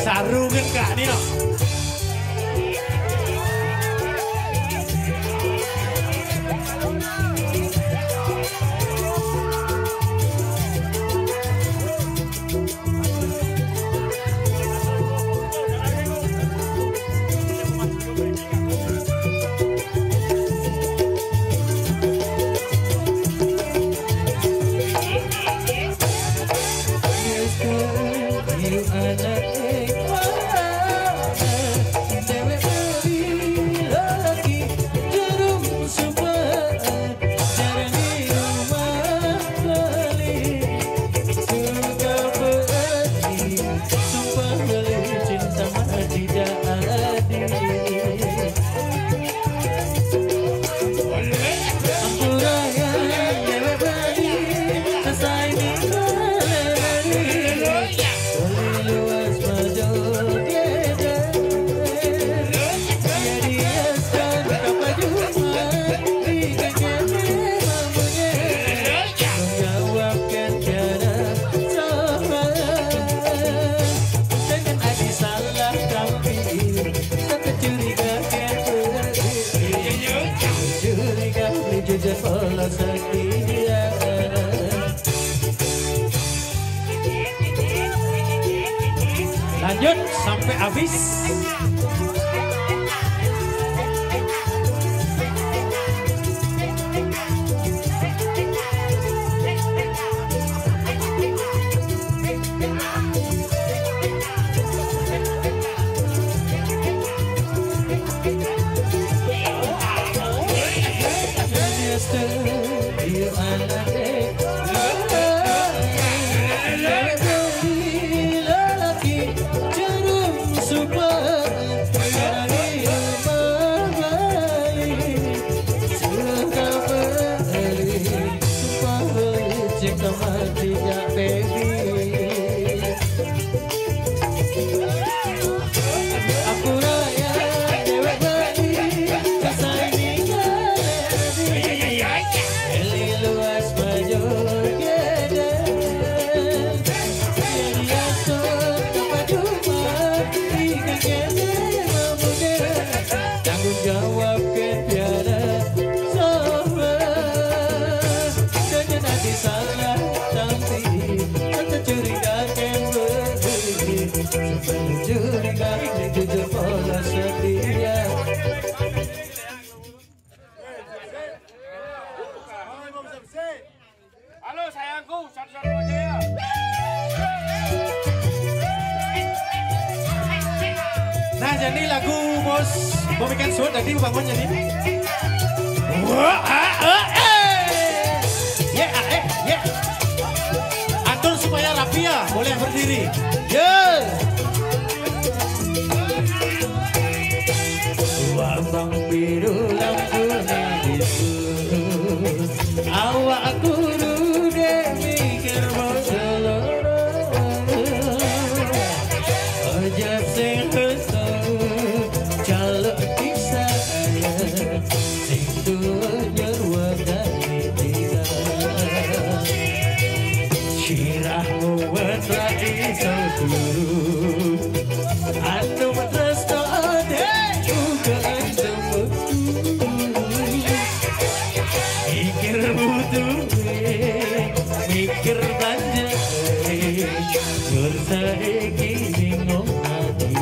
Sarungin kak nih no. You Lanjut sampai habis. Halo sayangku, satu-satu aja ya. Nah jadi lagu bos ikan suat tadi bangun jadi. Wah, ya. Atur supaya rapi ya, boleh berdiri. Wabang biru lampu bisu, awak guru mikir mau seluruh, aja sing kesel, jaluk kisah sing dunia wadani tidak, sirahmu berlari seluruh, anu matas ade juga jemput, mikir butuh, mikir belanja, bersaiki bingung hati.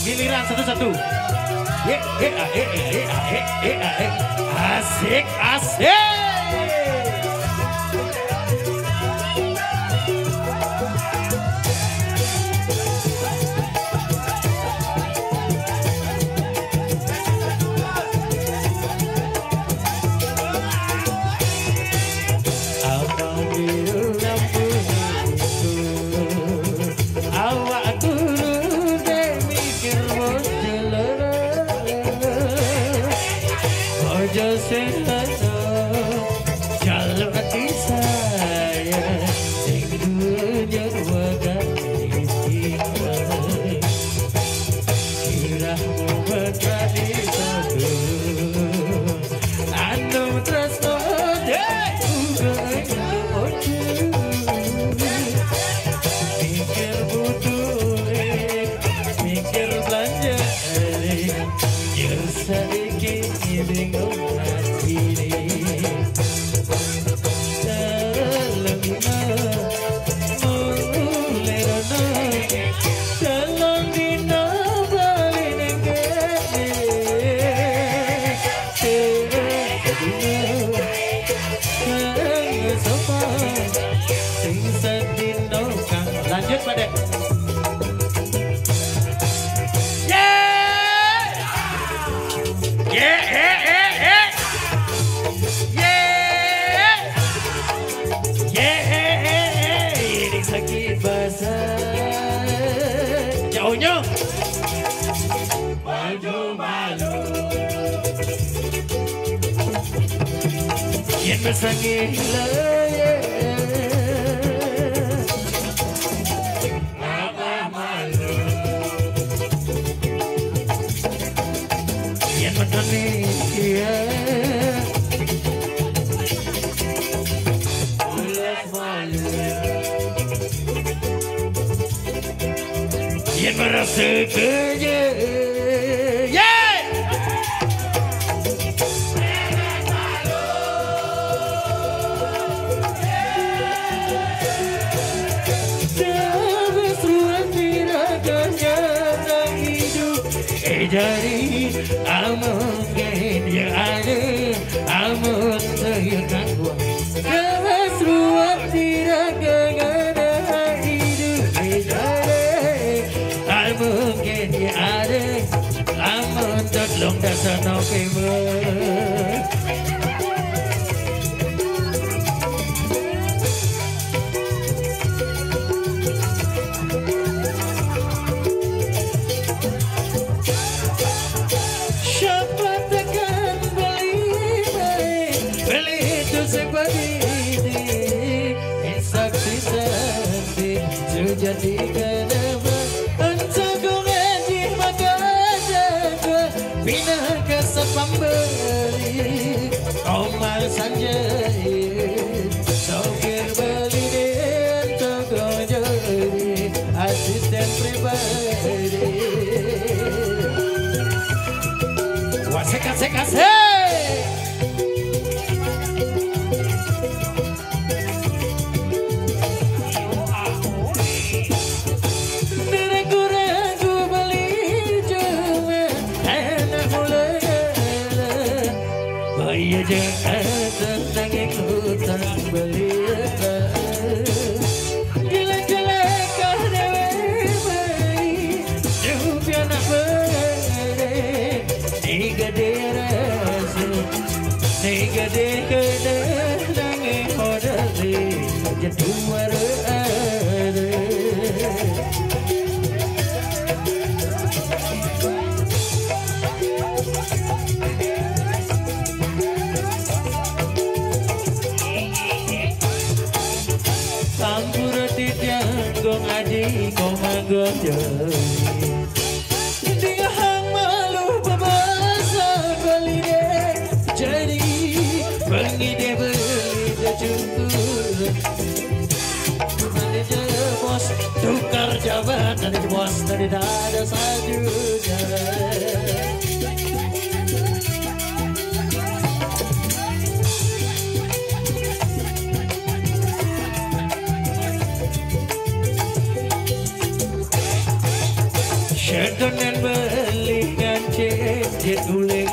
Giliran satu-satu. Asik, asik. Jalur hati saya sing dunia wadani tidak, sirahmu berani satu, anu tresno dek uga mikir butuh, mikir belanja, ya saiki bingung. Lanjut pada. Ini sakit basah. Jauhnya. Malu-malu. Yang bersangit Yang menoni dia ulas malu yang merasa kerja dari amankan yang ada aman saya kan buat terus ruang tidak ada hidup dari amankan yang ada aman tolong dasar no favor jadi kenapa untuk mengaji maka jaga pindah ke sepambeli omal sanjai sopir beli untuk jadi asisten pribadi wasek asek asek Iya jangan tentang ikutan belita Gila-gila kah dewe bayi Jupi anak berde Tiga derasu Tiga dekada Nangi hodali Jadua reada Gong adik kau manggung jadi hang malu babasa beli deh jadi pengide beli cukup manajer bos tukar jabatan dari bos dari dada sajunya Syaitan yang beli ngancet jet uleng